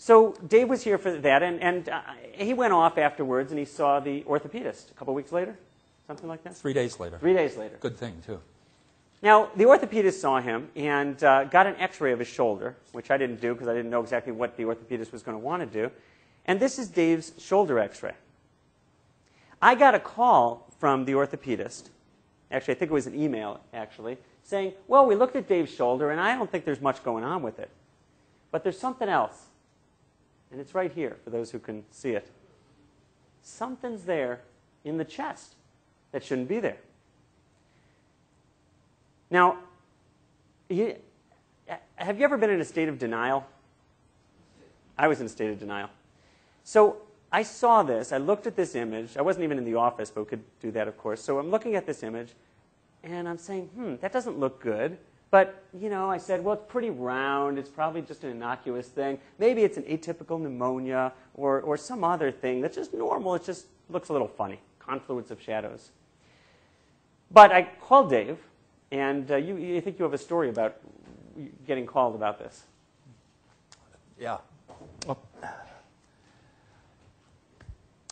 So Dave was here for that, and he went off afterwards, and he saw the orthopedist a couple weeks later, something like that? 3 days later. 3 days later. Good thing, too. Now, the orthopedist saw him and got an x-ray of his shoulder, which I didn't do because I didn't know exactly what the orthopedist was going to want to do. And this is Dave's shoulder x-ray. I got a call from the orthopedist. Actually, I think it was an email, actually, saying, well, we looked at Dave's shoulder, and I don't think there's much going on with it. But there's something else. And it's right here, for those who can see it. Something's there in the chest that shouldn't be there. Now, have you ever been in a state of denial? I was in a state of denial. So I saw this. I looked at this image. I wasn't even in the office, but we could do that, of course. So I'm looking at this image, and I'm saying, that doesn't look good. But, I said, well, it's pretty round. It's probably just an innocuous thing. Maybe it's an atypical pneumonia or some other thing that's just normal. It just looks a little funny, confluence of shadows. But I called Dave, and you think you have a story about getting called about this. Yeah.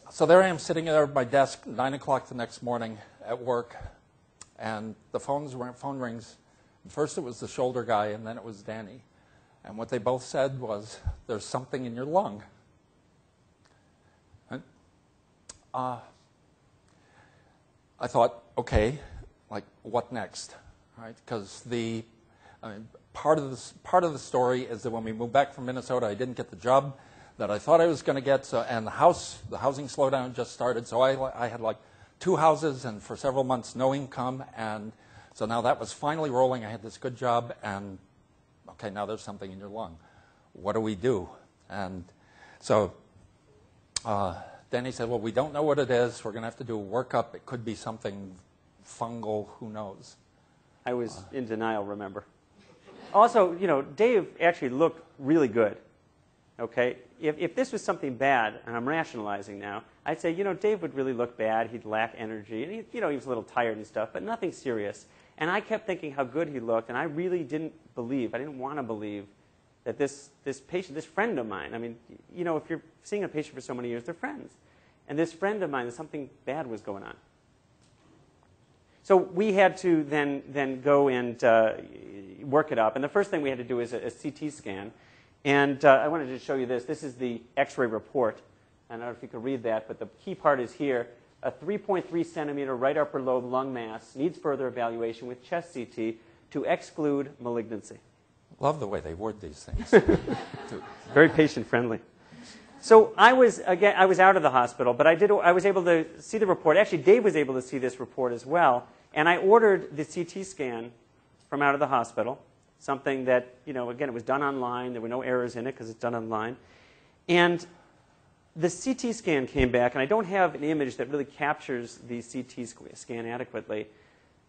So there I am sitting there at my desk, 9 o'clock the next morning at work, and the phone rings. First it was the shoulder guy, and then it was Danny. And what they both said was, there's something in your lung. And, I thought, okay, like what next? Right? Because part of the story is that when we moved back from Minnesota, I didn't get the job that I thought I was going to get, and the housing slowdown just started. So I had like 2 houses, and for several months no income, and so now that was finally rolling. I had this good job, and okay, now there's something in your lung. What do we do? And so Danny said, well, we don't know what it is. We're going to have to do a workup. It could be something fungal. Who knows? I was in denial, remember. Also, Dave actually looked really good. Okay? If this was something bad, and I'm rationalizing now, I'd say, Dave would really look bad. He'd lack energy. And he was a little tired and stuff, but nothing serious. And I kept thinking how good he looked, and I really didn't believe, I didn't want to believe that this patient, this friend of mine, I mean, if you're seeing a patient for so many years, they're friends. And this friend of mine, something bad was going on. So we had to then go and work it up. And the first thing we had to do is a CT scan. And I wanted to show you this. This is the x-ray report. I don't know if you can read that, but the key part is here. A 3.3 centimeter right upper lobe lung mass needs further evaluation with chest CT to exclude malignancy. Love the way they word these things. Very patient friendly. So I was out of the hospital, but I was able to see the report. Actually, Dave was able to see this report as well. And I ordered the CT scan from out of the hospital, something that, again, it was done online. There were no errors in it because it's done online. And the CT scan came back, and I don't have an image that really captures the CT scan adequately.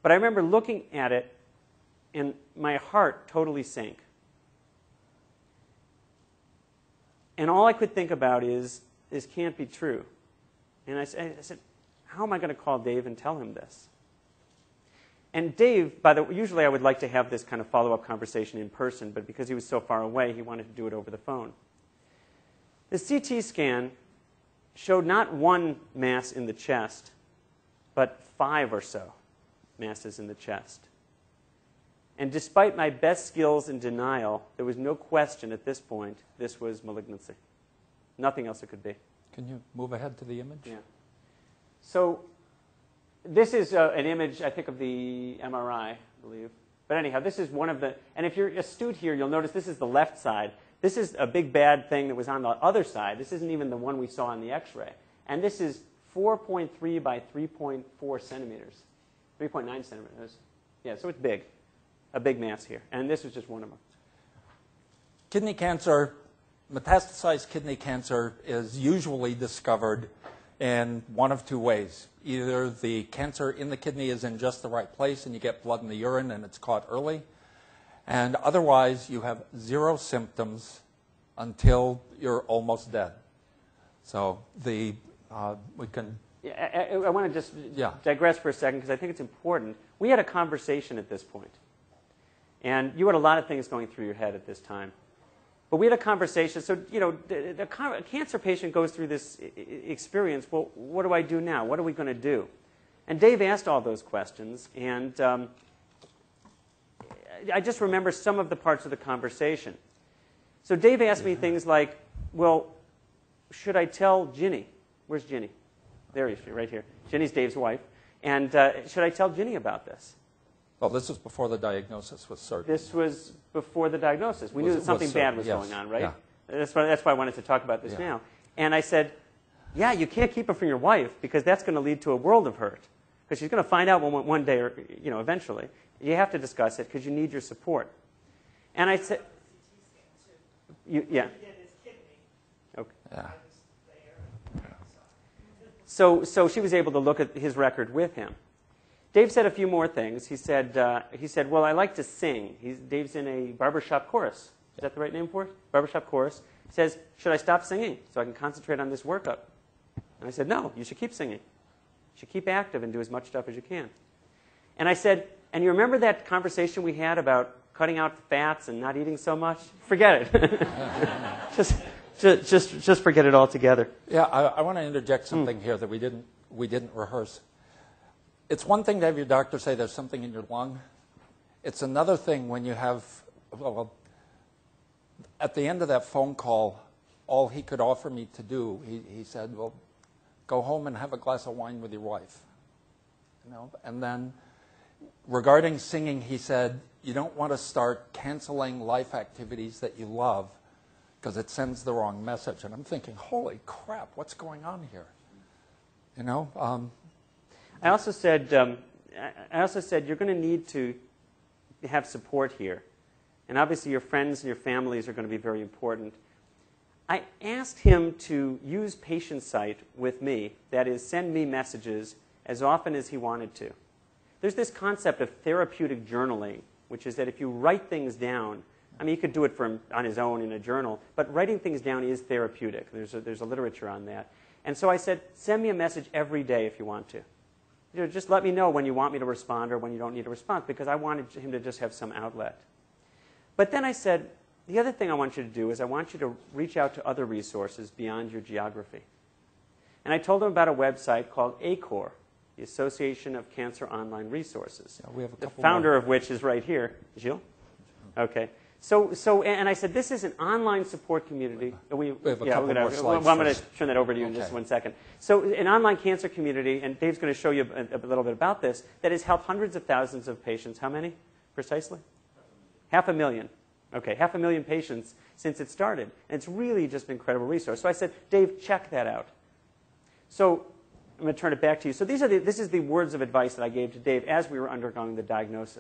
But I remember looking at it, and my heart totally sank. And all I could think about is, this can't be true. And I said, how am I going to call Dave and tell him this? And Dave, usually I would like to have this kind of follow-up conversation in person, but because he was so far away, he wanted to do it over the phone. The CT scan showed not one mass in the chest, but 5 or so masses in the chest. And despite my best skills in denial, there was no question at this point this was malignancy. Nothing else it could be. Can you move ahead to the image? Yeah. So this is an image, I think, of the MRI, I believe. But anyhow, this is one of the, and if you're astute here, you'll notice this is the left side. This is a big bad thing that was on the other side. This isn't even the one we saw on the x-ray. And this is 4.3 by 3.4 centimeters. 3.9 centimeters. Yeah, so it's big. A big mass here. And this was just one of them. Kidney cancer, metastasized kidney cancer is usually discovered in one of 2 ways. Either the cancer in the kidney is in just the right place and you get blood in the urine and it's caught early, and otherwise you have 0 symptoms until you're almost dead. So we can... Yeah, I want to just digress for a second because I think it's important. We had a conversation at this point. And you had a lot of things going through your head at this time. But we had a conversation. So, the cancer patient goes through this experience. Well, what do I do now? What are we going to do? And Dave asked all those questions. And I just remember some of the parts of the conversation. So Dave asked me things like, well, should I tell Ginny? Where's Ginny? There he is, right here. Ginny's Dave's wife. And should I tell Ginny about this? Well, this was before the diagnosis was certain. This was before the diagnosis. We knew that something bad was going on, right? Yeah. That's why I wanted to talk about this now. And I said, yeah, you can't keep it from your wife because that's going to lead to a world of hurt. Because she's going to find out one day or eventually. You have to discuss it because you need your support. And I said, yeah. Okay. Yeah. So she was able to look at his record with him. Dave said a few more things. He said, well, I like to sing. Dave's in a barbershop chorus. Is that the right name for it? Barbershop chorus. He says, should I stop singing so I can concentrate on this workup? And I said, no, you should keep singing. You should keep active and do as much stuff as you can. And I said, and you remember that conversation we had about cutting out the fats and not eating so much? Forget it. just forget it altogether. Yeah, I want to interject something here that we didn't rehearse. It's one thing to have your doctor say there's something in your lung. It's another thing when you have, well, at the end of that phone call, all he could offer me to do, he said, well, go home and have a glass of wine with your wife. And then regarding singing, he said, you don't want to start canceling life activities that you love because it sends the wrong message. And I'm thinking, holy crap, what's going on here? I also said you're going to need to have support here. And obviously your friends and your families are going to be very important. I asked him to use PatientSite with me, that is, send me messages as often as he wanted to. There's this concept of therapeutic journaling, which is that if you write things down, I mean, you could do it on his own in a journal, but writing things down is therapeutic. There's a literature on that. And so I said, send me a message every day if you want to. Just let me know when you want me to respond or when you don't need a response, because I wanted him to just have some outlet. But then I said, the other thing I want you to do is I want you to reach out to other resources beyond your geography. And I told him about a website called ACORE, the Association of Cancer Online Resources. Yeah, we have a couple the founder more. of which is right here. Gilles? Okay. And I said, this is an online support community. We have a couple more slides I'm going to first. turn that over to you in just 1 second. So an online cancer community, and Dave's going to show you a little bit about this, that has helped hundreds of thousands of patients. How many, precisely? 500,000. Okay, 500,000 patients since it started. And it's really just an incredible resource. So I said, Dave, check that out. So I'm going to turn it back to you. So this is the words of advice that I gave to Dave as we were undergoing the diagnosis.